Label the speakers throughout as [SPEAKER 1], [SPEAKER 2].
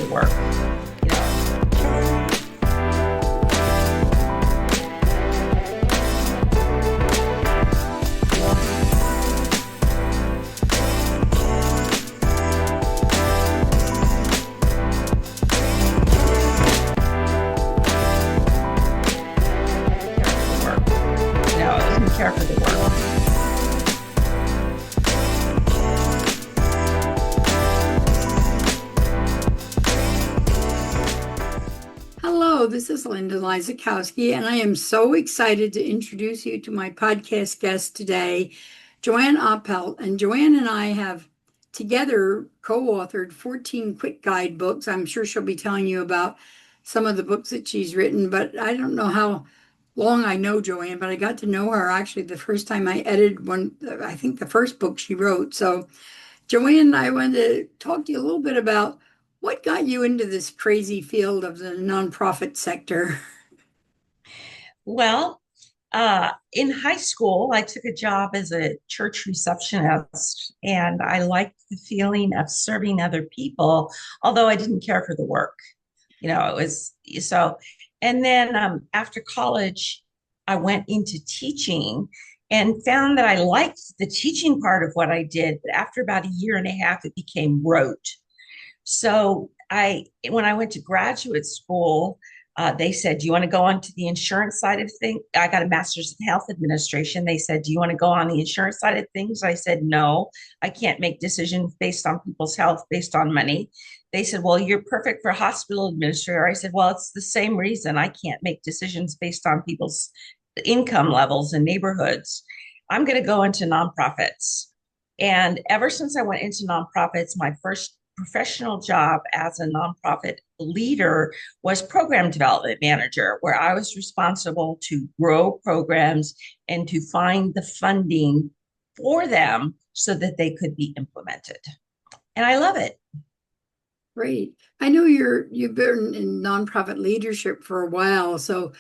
[SPEAKER 1] the work. You know, care for the work.
[SPEAKER 2] Hello, this is Linda Lysakowski, and I am so excited to introduce you to my podcast guest today, Joanne Oppelt. And Joanne and I have together co-authored 14 quick guide books. I'm sure she'll be telling you about some of the books that she's written, but I don't know how long I know Joanne, but I got to know her actually the first time I edited one, I think the first book she wrote. So Joanne, I wanted to talk to you a little bit about what got you into this crazy field of the nonprofit sector.
[SPEAKER 1] Well, in high school, I took a job as a church receptionist, and I liked the feeling of serving other people, although I didn't care for the work. It was so. And then after college, I went into teaching and found that I liked the teaching part of what I did. But after about a year and a half, it became rote. So when I went to graduate school, they said, "Do you want to go on to the insurance side of things?" I got a master's in health administration. They said, "Do you want to go on the insurance side of things?" I said, "No, I can't make decisions based on people's health, based on money." They said, "Well, you're perfect for hospital administrator." I said, "Well, it's the same reason I can't make decisions based on people's income levels and neighborhoods. I'm going to go into nonprofits." And ever since I went into nonprofits, my first professional job as a nonprofit leader was program development manager, where I was responsible to grow programs and to find the funding for them so that they could be implemented. And I love it.
[SPEAKER 2] Great. I know you've been in nonprofit leadership for a while. So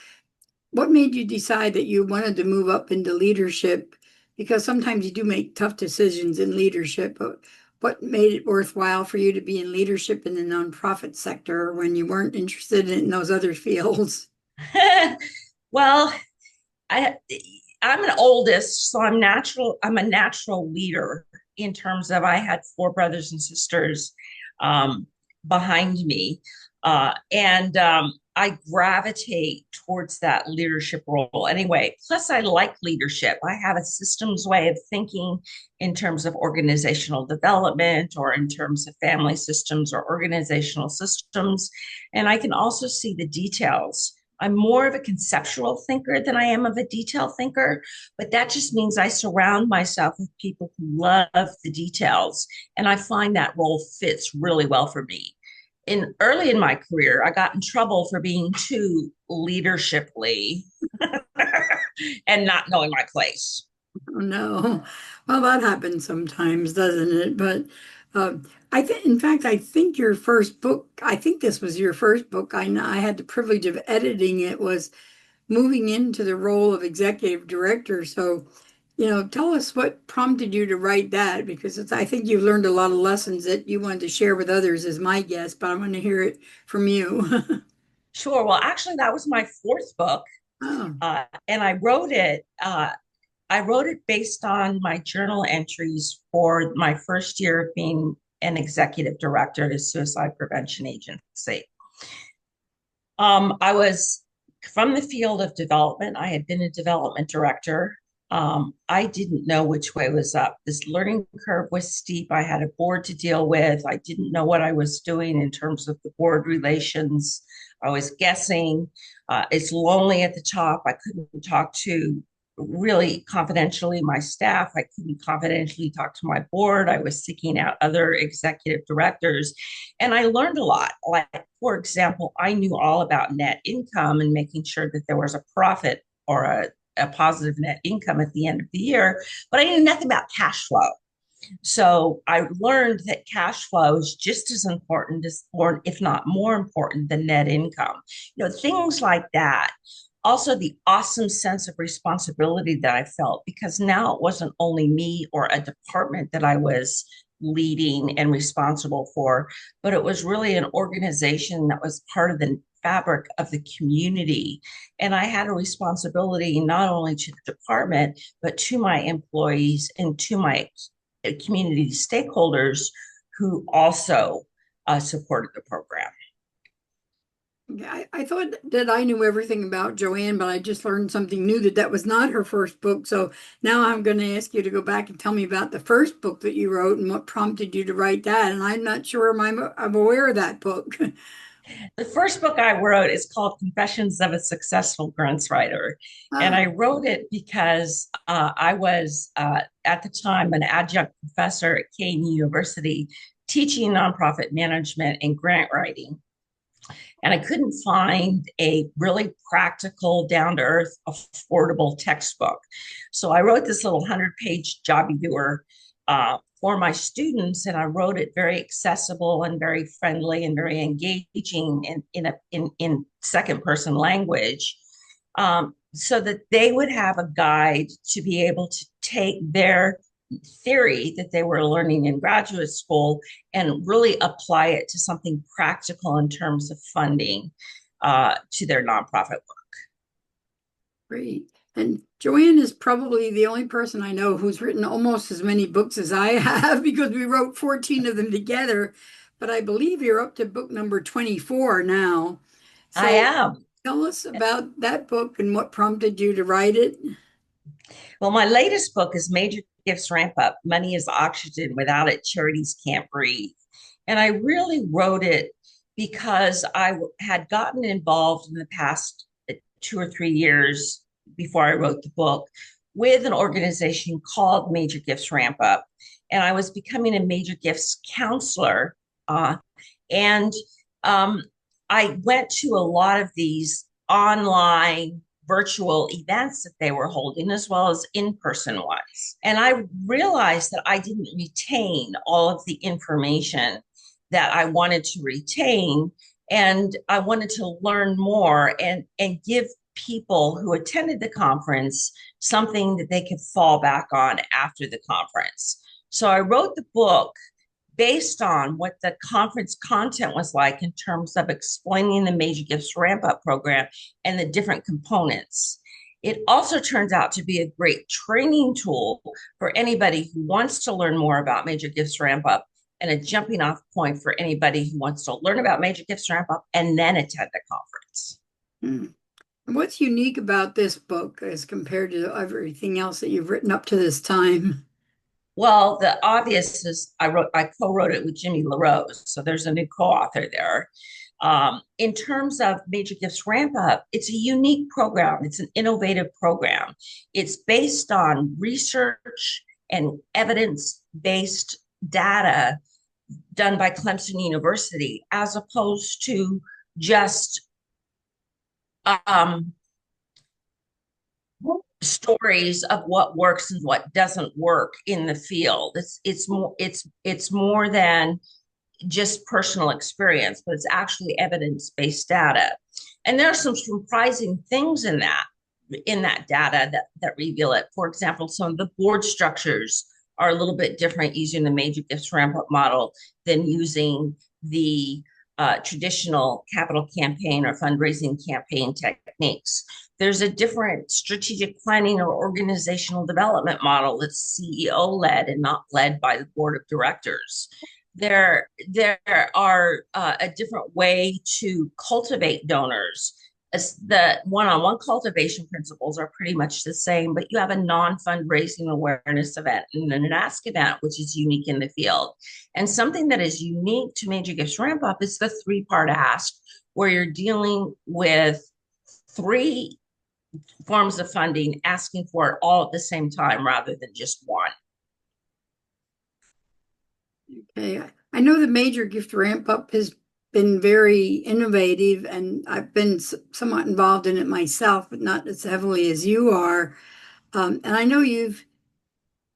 [SPEAKER 2] what made you decide that you wanted to move up into leadership? Because sometimes you do make tough decisions in leadership, but what made it worthwhile for you to be in leadership in the nonprofit sector when you weren't interested in those other fields?
[SPEAKER 1] Well, I I'm an oldest, so I'm a natural leader in terms of I had four brothers and sisters um, behind me. And I gravitate towards that leadership role anyway. Plus, I like leadership. I have a systems way of thinking in terms of organizational development or in terms of family systems or organizational systems. And I can also see the details. I'm more of a conceptual thinker than I am of a detail thinker, but that just means I surround myself with people who love the details. And I find that role fits really well for me. Early in my career, I got in trouble for being too leadershiply and not knowing my place.
[SPEAKER 2] Oh, no. Well, that happens sometimes, doesn't it? But uh, I think, in fact, I think your first book, I think this was your first book. I had the privilege of editing it, was moving into the role of executive director. So, tell us what prompted you to write that, because I think you've learned a lot of lessons that you wanted to share with others as my guest, but I want to hear it from you.
[SPEAKER 1] Sure. Well, actually, that was my fourth book,
[SPEAKER 2] Oh,
[SPEAKER 1] and I wrote it. I wrote it based on my journal entries for my first year of being an executive director at a suicide prevention agency. I was from the field of development. I had been a development director. I didn't know which way was up. This learning curve was steep. I had a board to deal with. I didn't know what I was doing in terms of the board relations. I was guessing. It's lonely at the top. I couldn't talk to really confidentially my staff. I couldn't confidentially talk to my board. I was seeking out other executive directors. And I learned a lot. Like, for example, I knew all about net income and making sure that there was a profit or a positive net income at the end of the year, but I knew nothing about cash flow. So I learned that cash flow is just as important as, or if not more important than net income. Things like that. Also, the awesome sense of responsibility that I felt because now it wasn't only me or a department that I was leading and responsible for, but it was really an organization that was part of the fabric of the community. And I had a responsibility not only to the department, but to my employees and to my community stakeholders who also supported the program.
[SPEAKER 2] Yeah, I thought that I knew everything about Joanne, but I just learned something new that that was not her first book. So now I'm going to ask you to go back and tell me about the first book that you wrote and what prompted you to write that. And I'm not sure I'm aware of that book.
[SPEAKER 1] The first book I wrote is called Confessions of a Successful Grants Writer. And I
[SPEAKER 2] Ah,
[SPEAKER 1] wrote it because I was at the time an adjunct professor at KU University teaching nonprofit management and grant writing. And I couldn't find a really practical, down to earth, affordable textbook. So I wrote this little 100-page jobby doer for my students, and I wrote it very accessible and very friendly and very engaging in second person language, so that they would have a guide to be able to take their theory that they were learning in graduate school and really apply it to something practical in terms of funding to their nonprofit work.
[SPEAKER 2] great. And Joanne is probably the only person I know who's written almost as many books as I have because we wrote 14 of them together. But I believe you're up to book number 24 now.
[SPEAKER 1] I
[SPEAKER 2] So
[SPEAKER 1] am.
[SPEAKER 2] tell us about that book and what prompted you to write it.
[SPEAKER 1] Well, my latest book is Major Gifts Ramp Up. Money is oxygen. Without it, charities can't breathe. And I really wrote it because I had gotten involved in the past 2 or 3 years before I wrote the book with an organization called Major Gifts Ramp Up. And I was becoming a major gifts counselor. And um, I went to a lot of these online virtual events that they were holding, as well as in person ones. And I realized that I didn't retain all of the information that I wanted to retain. And I wanted to learn more and give people who attended the conference something that they could fall back on after the conference. So I wrote the book based on what the conference content was like in terms of explaining the Major Gifts Ramp Up program and the different components. It also turns out to be a great training tool for anybody who wants to learn more about Major Gifts Ramp Up and a jumping off point for anybody who wants to learn about Major Gifts Ramp Up and then attend the conference.
[SPEAKER 2] Hmm. What's unique about this book as compared to everything else that you've written up to this time?
[SPEAKER 1] Well, the obvious is I co-wrote it with Jimmy LaRose, so there's a new co-author there. In terms of Major Gifts Ramp Up, it's a unique program. It's an innovative program. It's based on research and evidence-based data done by Clemson University, as opposed to just um, stories of what works and what doesn't work in the field. It's more than just personal experience, but it's actually evidence-based data. And there are some surprising things in that data that reveal it. For example, some of the board structures are a little bit different using the Major Gifts Ramp Up model than using the traditional capital campaign or fundraising campaign techniques. There's a different strategic planning or organizational development model that's CEO led and not led by the board of directors. There are a different way to cultivate donors. As the one-on-one cultivation principles are pretty much the same, but you have a non-fundraising awareness event and an ask event, which is unique in the field. And something that is unique to Major Gifts Ramp Up is the three-part ask, where you're dealing with three forms of funding, asking for it all at the same time rather than just one.
[SPEAKER 2] Okay. I know the Major Gift Ramp Up has been very innovative, and I've been somewhat involved in it myself, but not as heavily as you are. And I know you've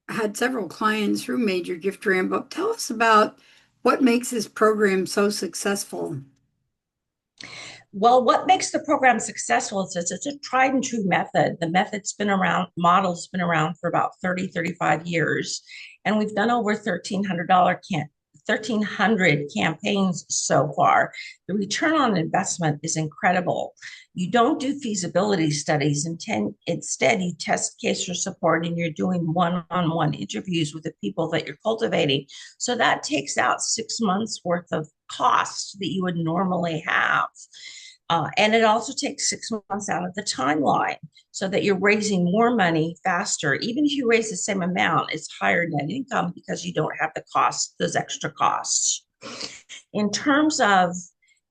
[SPEAKER 2] had several clients through Major Gift Ramp Up. Tell us about what makes this program so successful.
[SPEAKER 1] Well, what makes the program successful is it's a tried and true method. The method's been around, model's been around for about 30, 35 years. And we've done over $1,300 campaigns so far. The return on investment is incredible. You don't do feasibility studies. Instead, you test case or support and you're doing one-on-one interviews with the people that you're cultivating. So that takes out 6 months worth of cost that you would normally have. And it also takes 6 months out of the timeline so that you're raising more money faster. Even if you raise the same amount, it's higher net income because you don't have the costs, those extra costs. In terms of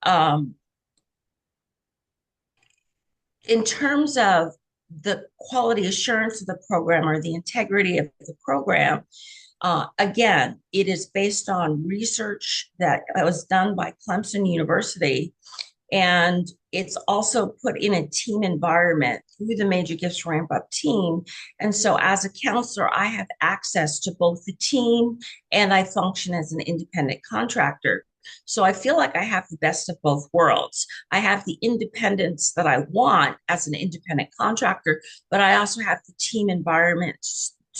[SPEAKER 1] um, in terms of the quality assurance of the program or the integrity of the program, again, it is based on research that was done by Clemson University, and it's also put in a team environment through the Major Gifts Ramp Up team. And so, as a counselor, I have access to both the team and I function as an independent contractor. So, I feel like I have the best of both worlds. I have the independence that I want as an independent contractor, but I also have the team environment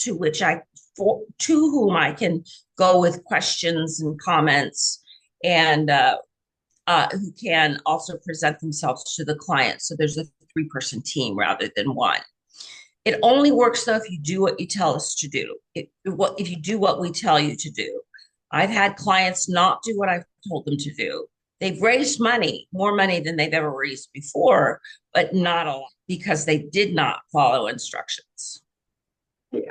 [SPEAKER 1] to which to whom I can go with questions and comments, and who can also present themselves to the client. So there's a three-person team rather than one. It only works though if you do what you tell us to do. If you do what we tell you to do. I've had clients not do what I've told them to do. They've raised money, more money than they've ever raised before, but not a lot because they did not follow instructions.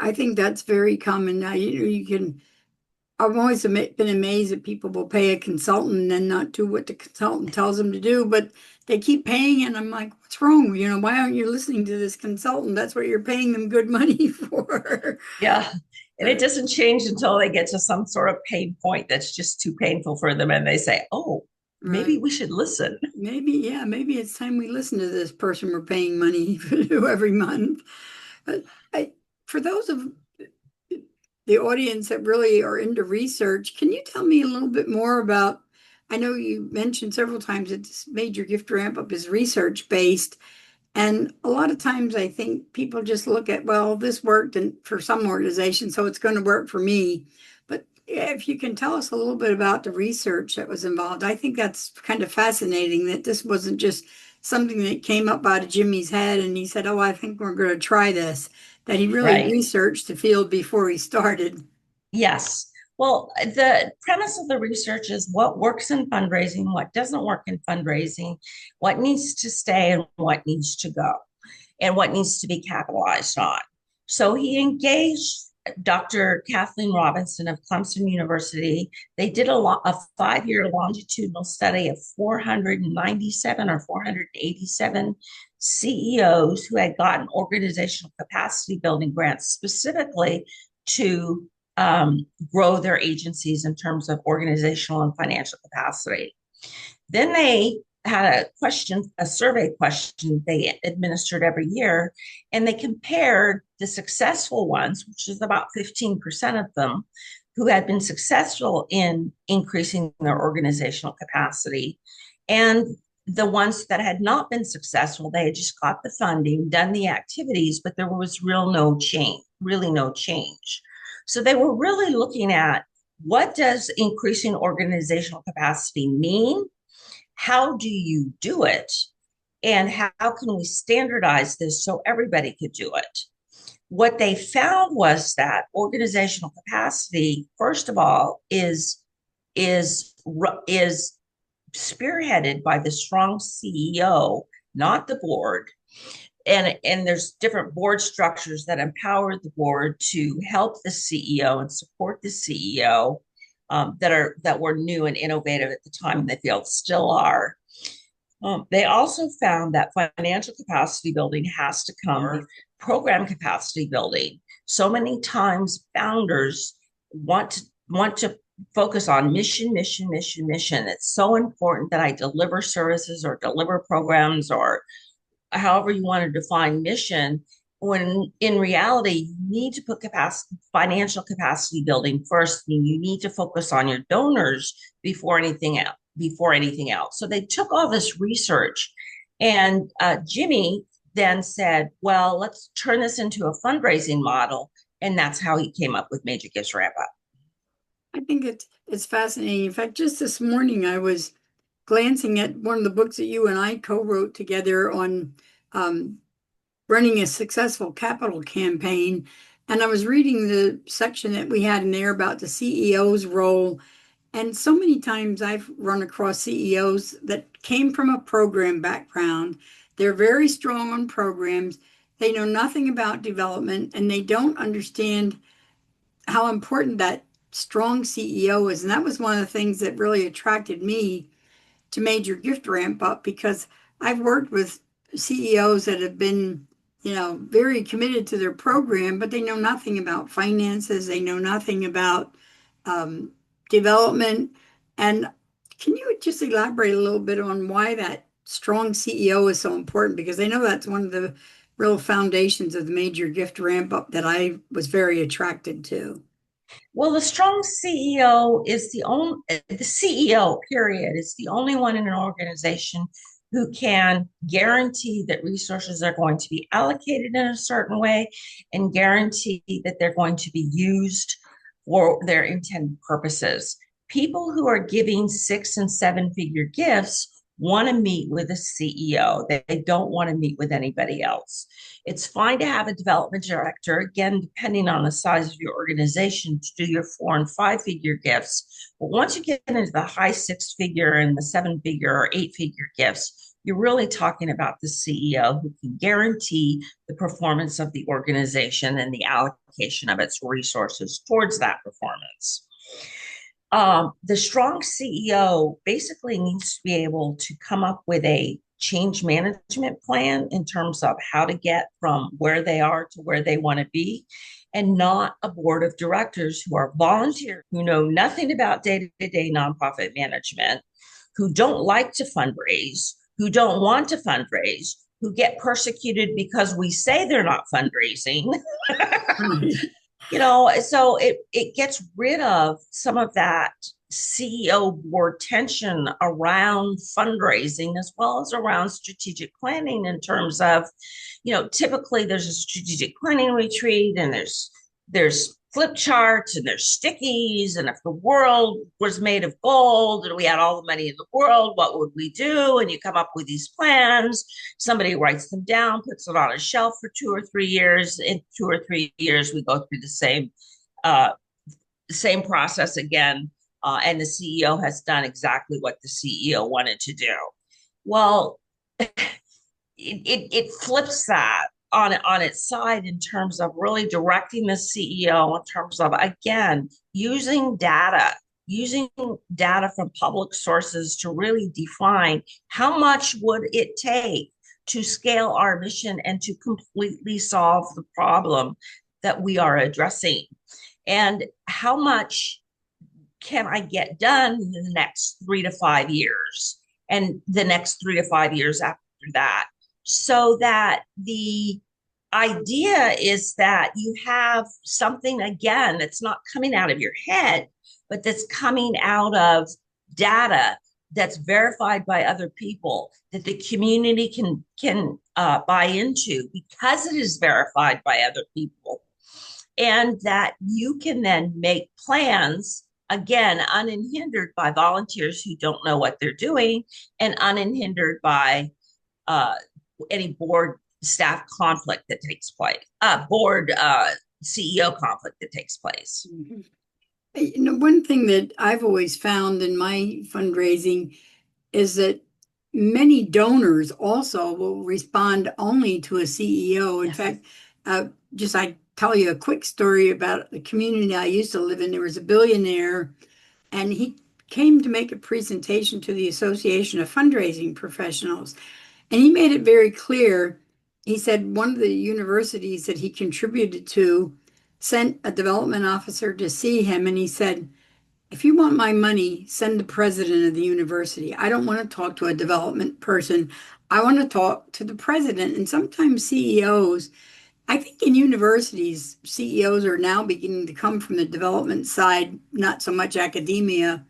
[SPEAKER 2] I think that's very common now. You can I've always been amazed that people will pay a consultant and then not do what the consultant tells them to do, but they keep paying, and I'm like, what's wrong? Why aren't you listening to this consultant? That's what you're paying them good money for.
[SPEAKER 1] Yeah. And it doesn't change until they get to some sort of pain point that's just too painful for them. And they say, oh, maybe
[SPEAKER 2] Right.
[SPEAKER 1] we should listen.
[SPEAKER 2] Maybe, yeah, maybe it's time we listen to this person we're paying money to every month. But for those of the audience that really are into research, can you tell me a little bit more about? I know you mentioned several times that this major gift ramp up is research based. And a lot of times I think people just look at, well, this worked and for some organization, so it's going to work for me. But if you can tell us a little bit about the research that was involved, I think that's kind of fascinating that this wasn't just something that came up out of Jimmy's head and he said, oh, I think we're going to try this, that he really
[SPEAKER 1] Right.
[SPEAKER 2] researched the field before he started.
[SPEAKER 1] Yes. Well, the premise of the research is what works in fundraising, what doesn't work in fundraising, what needs to stay and what needs to go, and what needs to be capitalized on. So he engaged Dr. Kathleen Robinson of Clemson University. They did a 5-year longitudinal study of 497 or 487 CEOs who had gotten organizational capacity building grants specifically to grow their agencies in terms of organizational and financial capacity. Then they had a survey question they administered every year, and they compared the successful ones, which is about 15% of them, who had been successful in increasing their organizational capacity, and the ones that had not been successful. They had just got the funding, done the activities, but there was really no change. So they were really looking at what does increasing organizational capacity mean? How do you do it? And how can we standardize this so everybody could do it? What they found was that organizational capacity, first of all, is spearheaded by the strong CEO, not the board. And there's different board structures that empower the board to help the CEO and support the CEO, that were new and innovative at the time in the field, still are. They also found that financial capacity building has to come with program capacity building. So many times founders want to focus on mission, mission, mission, mission. It's so important that I deliver services or deliver programs or however you want to define mission, when in reality, you need to put financial capacity building first. And you need to focus on your donors before anything else. So they took all this research, and Jimmy then said, well, let's turn this into a fundraising model. And that's how he came up with Major Gifts Ramp Up.
[SPEAKER 2] I think it's fascinating. In fact, just this morning I was glancing at one of the books that you and I co-wrote together on um, running a successful capital campaign. And I was reading the section that we had in there about the CEO's role. And so many times I've run across CEOs that came from a program background. They're very strong on programs. They know nothing about development and they don't understand how important that strong CEO is. And that was one of the things that really attracted me to Major Gift Ramp Up because I've worked with CEOs that have been, very committed to their program, but they know nothing about finances. They know nothing about um, development. And can you just elaborate a little bit on why that strong CEO is so important? Because I know that's one of the real foundations of the Major Gift Ramp Up that I was very attracted to.
[SPEAKER 1] Well, the strong CEO is the CEO, period, is the only one in an organization who can guarantee that resources are going to be allocated in a certain way and guarantee that they're going to be used for their intended purposes. People who are giving 6 and 7 figure gifts want to meet with a CEO. They don't want to meet with anybody else. It's fine to have a development director, again, depending on the size of your organization, to do your 4 and 5 figure gifts. But once you get into the high 6 figure and the 7 figure or 8 figure gifts, you're really talking about the CEO who can guarantee the performance of the organization and the allocation of its resources towards that performance. The strong CEO basically needs to be able to come up with a change management plan in terms of how to get from where they are to where they want to be, and not a board of directors who are volunteers, who know nothing about day to day nonprofit management, who don't like to fundraise, who don't want to fundraise, who get persecuted because we say they're not fundraising. So it gets rid of some of that CEO board tension around fundraising as well as around strategic planning in terms of, typically there's a strategic planning retreat and there's flip charts and there's stickies, and if the world was made of gold and we had all the money in the world, what would we do? And you come up with these plans, somebody writes them down, puts it on a shelf for 2 or 3 years. In 2 or 3 years we go through uh, same process again, and the CEO has done exactly what the CEO wanted to do. Well, it flips that on its side in terms of really directing the CEO in terms of, again, using data from public sources to really define how much would it take to scale our mission and to completely solve the problem that we are addressing, and how much can I get done in the next 3 to 5 years and the next 3 to 5 years after that, so that the idea is that you have something, again, that's not coming out of your head, but that's coming out of data that's verified by other people, that the community can buy into because it is verified by other people, and that you can then make plans, again, unhindered by volunteers who don't know what they're doing and unhindered by uh, any board staff conflict that takes place, board CEO conflict that takes place.
[SPEAKER 2] Mhm. One thing that I've always found in my fundraising is that many donors also will respond only to a CEO. In
[SPEAKER 1] Yes.
[SPEAKER 2] fact, just I tell you a quick story about the community I used to live in. There was a billionaire, and he came to make a presentation to the Association of Fundraising Professionals. And he made it very clear. He said one of the universities that he contributed to sent a development officer to see him, and he said, if you want my money, send the president of the university. I don't want to talk to a development person. I want to talk to the president. And sometimes CEOs, I think in universities, CEOs are now beginning to come from the development side, not so much academia.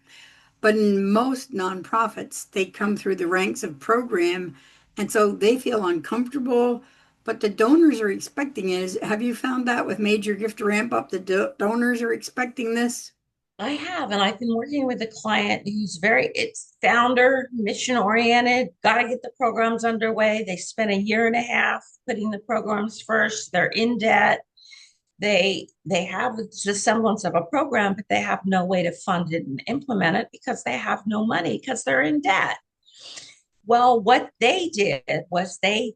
[SPEAKER 2] But in most nonprofits, they come through the ranks of program, and so they feel uncomfortable. But the donors are expecting it. Have you found that with Major Gift Ramp Up, the donors are expecting this?
[SPEAKER 1] I have, and I've been working with a client who's it's founder, mission oriented, got to get the programs underway. They spent a year and a half putting the programs first. They're in debt. They have the semblance of a program, but they have no way to fund it and implement it because they have no money because they're in debt. Well, what they did was they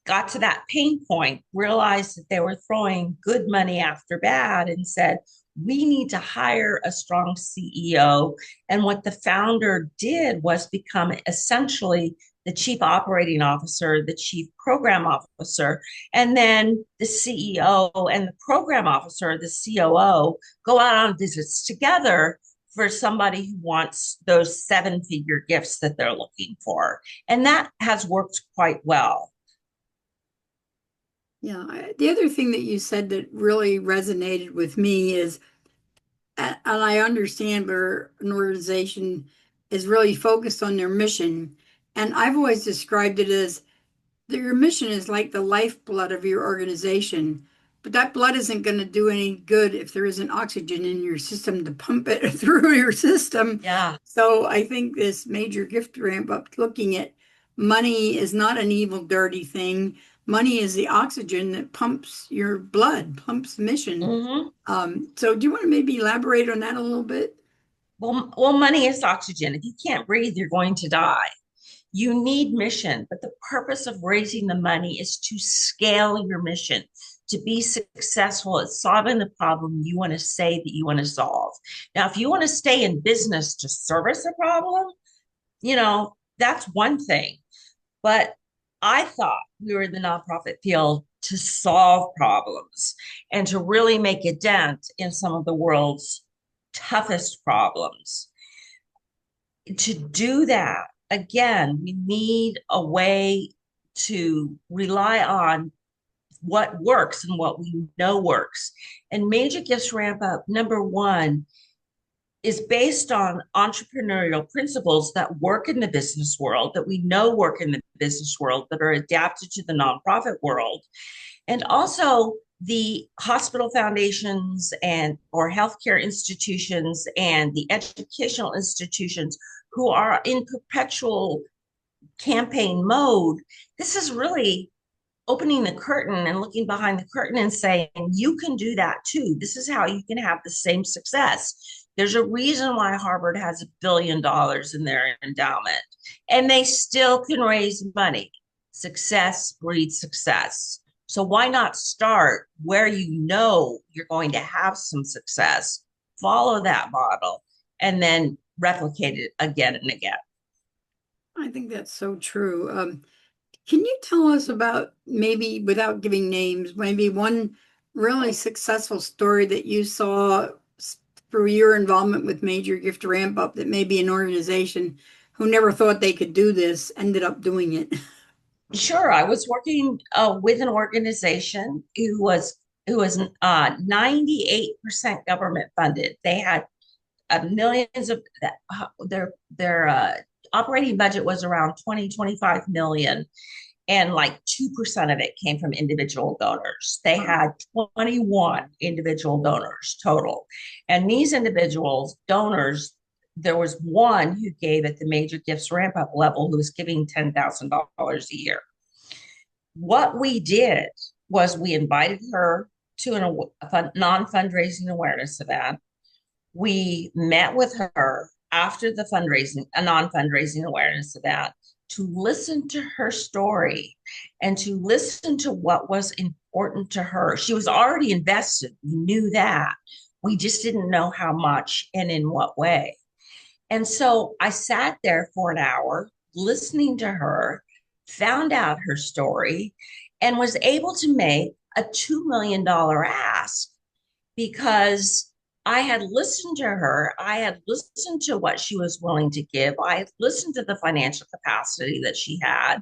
[SPEAKER 1] got to that pain point, realized that they were throwing good money after bad, and said, we need to hire a strong CEO. And what the founder did was become essentially the chief operating officer, the chief program officer, and then the CEO and the program officer, the COO, go out on visits together for somebody who wants those seven-figure gifts that they're looking for. And that has worked quite well.
[SPEAKER 2] Yeah, the other thing that you said that really resonated with me is, and I understand where an organization is really focused on their mission. And I've always described it as your mission is like the lifeblood of your organization, but that blood isn't going to do any good if there isn't oxygen in your system to pump it through your system.
[SPEAKER 1] Yeah.
[SPEAKER 2] So I think this Major Gift Ramp Up, looking at money is not an evil, dirty thing. Money is the oxygen that pumps your blood, pumps the mission.
[SPEAKER 1] Mm-hmm.
[SPEAKER 2] So do you want to maybe elaborate on that a little bit?
[SPEAKER 1] Well, money is oxygen. If you can't breathe, you're going to die. You need mission, but the purpose of raising the money is to scale your mission, to be successful at solving the problem you want to say that you want to solve. Now, if you want to stay in business to service a problem, that's one thing. But I thought we were in the nonprofit field to solve problems and to really make a dent in some of the world's toughest problems. To do that, again, we need a way to rely on what works and what we know works. And Major Gifts Ramp Up, number one, is based on entrepreneurial principles that work in the business world, that we know work in the business world, that are adapted to the nonprofit world. And also the hospital foundations and or healthcare institutions and the educational institutions who are in perpetual campaign mode. This is really opening the curtain and looking behind the curtain and saying, you can do that too. This is how you can have the same success. There's a reason why Harvard has $1 billion in their endowment, and they still can raise money. Success breeds success. So why not start where you know you're going to have some success, follow that model, and then replicate it again and again?
[SPEAKER 2] I think that's so true. Can you tell us about, maybe without giving names, maybe one really successful story that you saw through your involvement with Major Gift Ramp Up, that maybe an organization who never thought they could do this ended up doing it?
[SPEAKER 1] Sure, I was working with an organization who was 98% government funded. They had millions of their operating budget was around 20-25 million, and like 2% of it came from individual donors. They had 21 individual donors total. And these individuals, donors, there was one who gave at the Major Gifts Ramp Up level who was giving $10,000 a year. What we did was we invited her to a non-fundraising awareness event. We met with her after a non-fundraising awareness event, to listen to her story and to listen to what was important to her. She was already invested. We knew that. We just didn't know how much and in what way. And so I sat there for an hour listening to her, found out her story, and was able to make a $2 million ask because I had listened to her. I had listened to what she was willing to give. I had listened to the financial capacity that she had.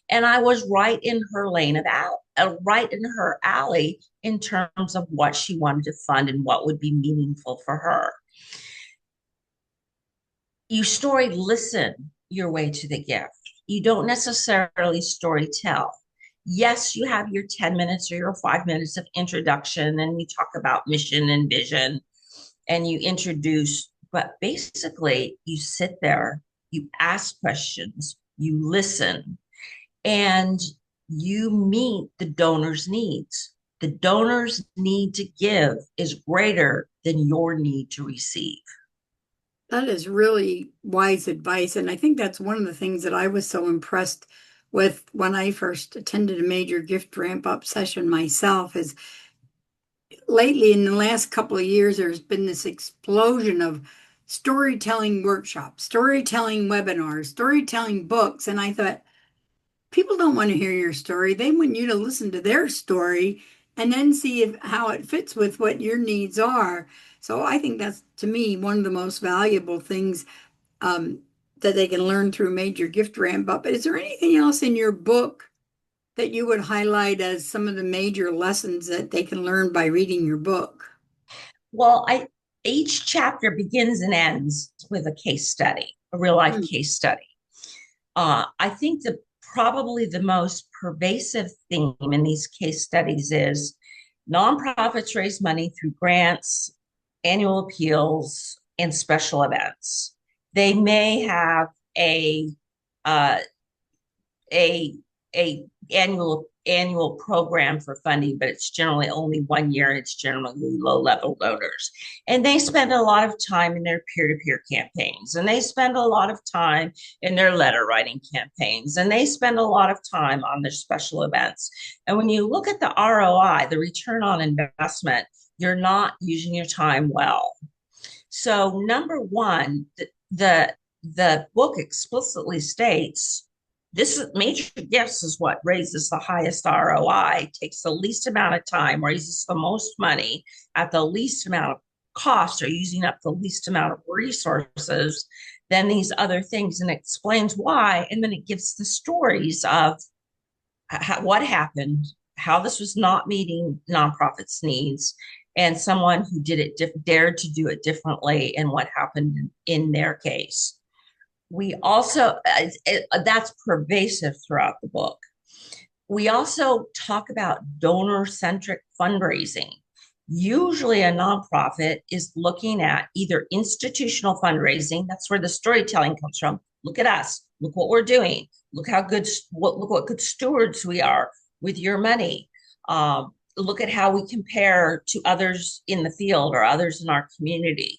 [SPEAKER 1] And I was right in her right in her alley in terms of what she wanted to fund and what would be meaningful for her. you story listen your way to the gift. You don't necessarily story tell. Yes, you have your 10 minutes or your 5 minutes of introduction, and you talk about mission and vision and you introduce, but basically, you sit there, you ask questions, you listen, and you meet the donor's needs. The donor's need to give is greater than your need to receive.
[SPEAKER 2] That is really wise advice. And I think that's one of the things that I was so impressed with when I first attended a major gift ramp up session myself is lately in the last couple of years, there's been this explosion of storytelling workshops, storytelling webinars, storytelling books. And I thought, people don't want to hear your story. They want you to listen to their story and then see how it fits with what your needs are. So I think that's, to me, one of the most valuable things um, that they can learn through Major Gift Ramp Up. But is there anything else in your book that you would highlight as some of the major lessons that they can learn by reading your book?
[SPEAKER 1] Well, I each chapter begins and ends with a case study, a real life
[SPEAKER 2] Hmm.
[SPEAKER 1] case study. I think the probably the most pervasive theme in these case studies is nonprofits raise money through grants, annual appeals, and special events. They may have a uh, a a annual program for funding, but it's generally only 1 year. It's generally low level donors, and they spend a lot of time in their peer to peer campaigns, and they spend a lot of time in their letter writing campaigns, and they spend a lot of time on their special events. And when you look at the ROI, the return on investment, you're not using your time well. So number one, the book explicitly states this is major gifts is what raises the highest ROI, takes the least amount of time, raises the most money at the least amount of cost or using up the least amount of resources than these other things, and explains why. And then it gives the stories of what happened, how this was not meeting nonprofits' needs, and someone who did it dared to do it differently, and what happened in their case. We also that's pervasive throughout the book. We also talk about donor centric fundraising. Usually, a nonprofit is looking at either institutional fundraising, that's where the storytelling comes from. Look at us, look what we're doing, look how good, look what good stewards we are with your money. Look at how we compare to others in the field or others in our community.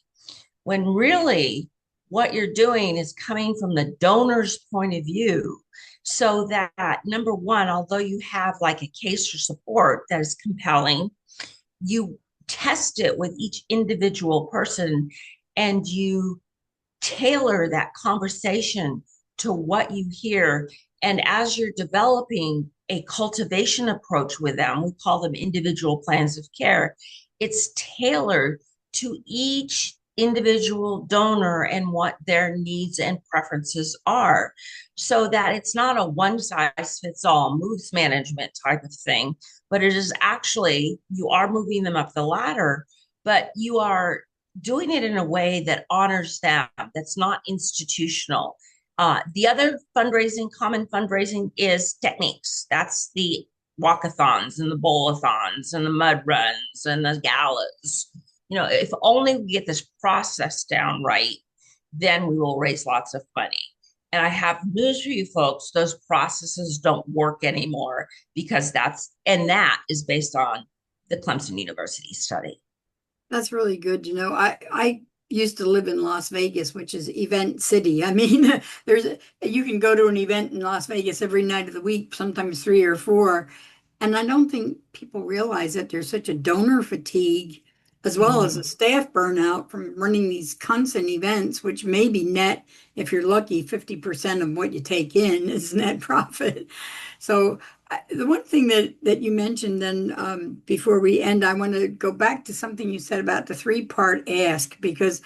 [SPEAKER 1] When really what you're doing is coming from the donor's point of view, so that number one, although you have like a case for support that is compelling, you test it with each individual person and you tailor that conversation to what you hear. And as you're developing a cultivation approach with them, we call them individual plans of care, it's tailored to each individual donor and what their needs and preferences are, so that it's not a one size fits all moves management type of thing, but it is actually, you are moving them up the ladder, but you are doing it in a way that honors them, that's not institutional. The other fundraising, common fundraising, is techniques. That's the walkathons and the bowl-a-thons and the mud runs and the galas. If only we get this process down right, then we will raise lots of money. And I have news for you folks, those processes don't work anymore, because that is based on the Clemson University study.
[SPEAKER 2] That's really good. I used to live in Las Vegas, which is event city. I mean, you can go to an event in Las Vegas every night of the week, sometimes three or four. And I don't think people realize that there's such a donor fatigue as well as a
[SPEAKER 1] Mm.
[SPEAKER 2] staff burnout from running these constant events, which may be net, if you're lucky, 50% of what you take in is net profit. So the one thing that you mentioned then before we end, I want to go back to something you said about the three-part ask, because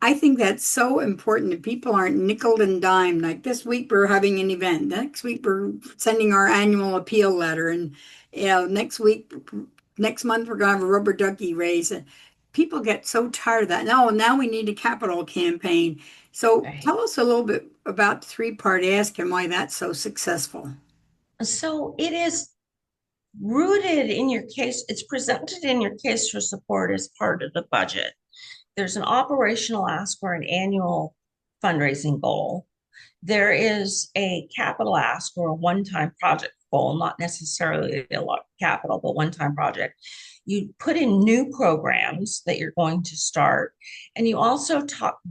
[SPEAKER 2] I think that's so important that people aren't nickel and dime. Like this week we're having an event. Next week we're sending our annual appeal letter, and next month we're gonna have a rubber ducky race. people get so tired of that. Now we need a capital campaign. So
[SPEAKER 1] Right.
[SPEAKER 2] tell us a little bit about three-part ask and why that's so successful.
[SPEAKER 1] So it is rooted in your case, it's presented in your case for support as part of the budget. There's an operational ask or an annual fundraising goal. There is a capital ask or a one-time project goal, not necessarily a lot of capital, but one-time project. You put in new programs that you're going to start, and you also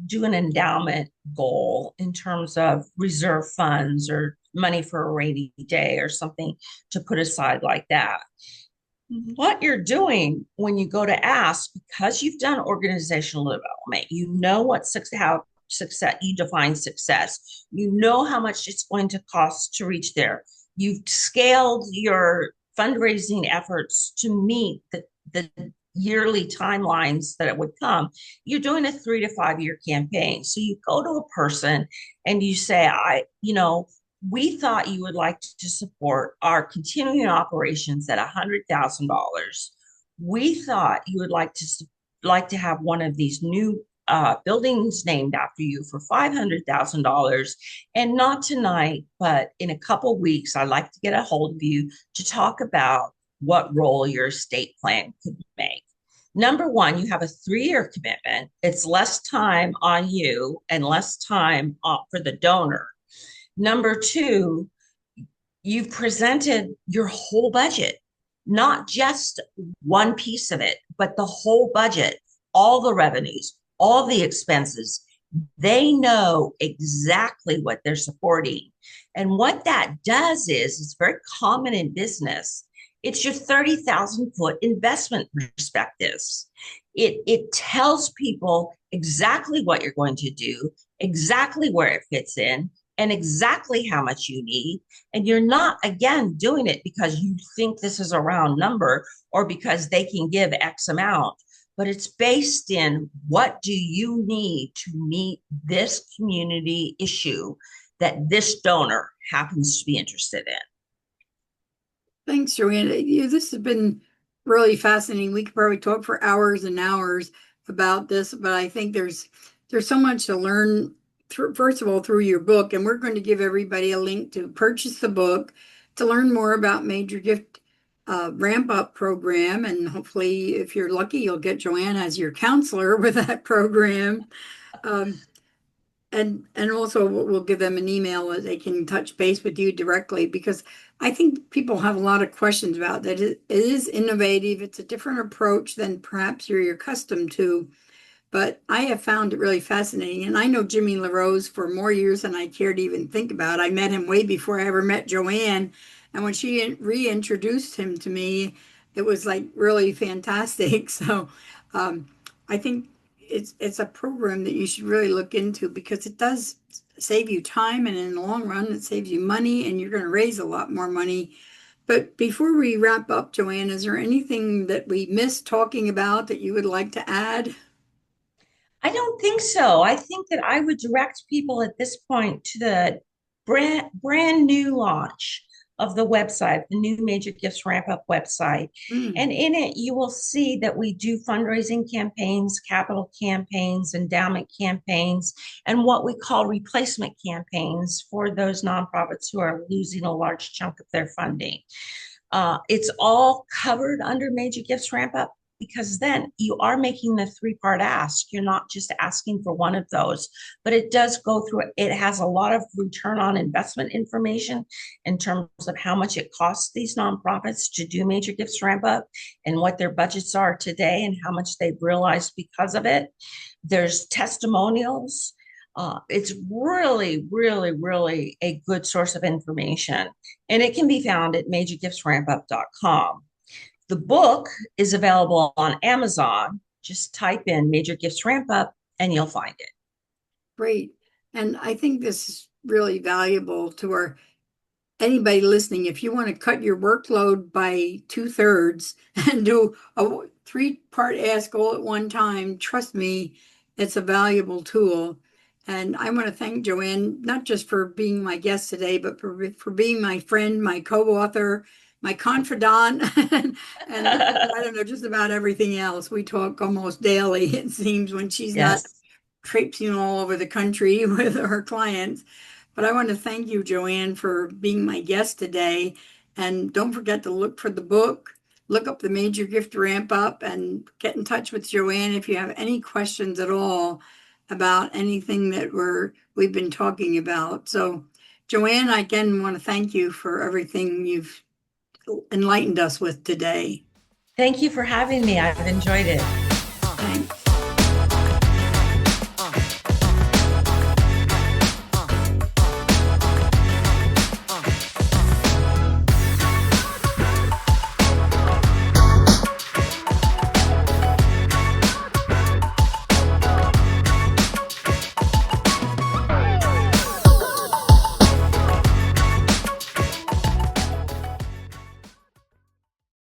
[SPEAKER 1] do an endowment goal in terms of reserve funds or money for a rainy day or something to put aside like that. What you're doing when you go to ask, because you've done organizational development, you know how success you define success, you know how much it's going to cost to reach there. You've scaled your fundraising efforts to meet the yearly timelines that it would come. You're doing a 3 to 5 year campaign. So you go to a person and you say, we thought you would like to support our continuing operations at $100,000. We thought you would like to have one of these new buildings named after you for $500,000. And not tonight, but in a couple weeks, I'd like to get a hold of you to talk about what role your estate plan could make. Number one, you have a 3 year commitment. It's less time on you and less time for the donor. Number two, you've presented your whole budget, not just one piece of it, but the whole budget, all the revenues, all the expenses. They know exactly what they're supporting. And what that does is, it's very common in business. It's your 30,000 foot investment perspectives. It tells people exactly what you're going to do, exactly where it fits in, and exactly how much you need. And you're not, again, doing it because you think this is a round number or because they can give X amount, but it's based in what do you need to meet this community issue that this donor happens to be interested in.
[SPEAKER 2] Thanks, Joanne. This has been really fascinating. We could probably talk for hours and hours about this, but I think there's so much to learn first of all through your book, and we're going to give everybody a link to purchase the book to learn more about Major Gift Ramp Up program, and hopefully, if you're lucky, you'll get Joanne as your counselor with that program. Um, and also we'll give them an email that they can touch base with you directly, because I think people have a lot of questions about that. It is innovative. It's a different approach than perhaps you're accustomed to, but I have found it really fascinating. And I know Jimmy LaRose for more years than I care to even think about. I met him way before I ever met Joanne. And when she reintroduced him to me, it was like really fantastic. So I think it's a program that you should really look into, because it does save you time, and in the long run, it saves you money, and you're going to raise a lot more money. But before we wrap up, Joanne, is there anything that we missed talking about that you would like to add?
[SPEAKER 1] I don't think so. I think that I would direct people at this point to the brand new launch of the website, the new Major Gifts Ramp Up website.
[SPEAKER 2] Mm,
[SPEAKER 1] And in it, you will see that we do fundraising campaigns, capital campaigns, endowment campaigns, and what we call replacement campaigns for those nonprofits who are losing a large chunk of their funding. It's all covered under Major Gifts Ramp Up, because then you are making the 3 part ask. You're not just asking for one of those, but it does go through, it has a lot of return on investment information in terms of how much it costs these nonprofits to do Major Gifts Ramp Up and what their budgets are today and how much they've realized because of it. There's testimonials. It's really, really, really a good source of information. And it can be found at majorgiftsrampup.com. The book is available on Amazon. Just type in Major Gifts Ramp Up and you'll find it.
[SPEAKER 2] great. And I think this is really valuable to anybody listening. If you want to cut your workload by 2/3 and do a three-part ask all at one time, trust me, it's a valuable tool. And I want to thank Joanne, not just for being my guest today, but for being my friend, my co-author, my confidant, and I don't know, just about everything else. We talk almost daily, it seems, when she's not
[SPEAKER 1] Yes.
[SPEAKER 2] traipsing all over the country with her clients. But I want to thank you, Joanne, for being my guest today. And don't forget to look for the book, look up the Major Gift Ramp Up, and get in touch with Joanne if you have any questions at all about anything that we've been talking about. So, Joanne, I again want to thank you for everything you've enlightened us with today.
[SPEAKER 1] Thank you for having me. I've enjoyed it.
[SPEAKER 2] Thanks.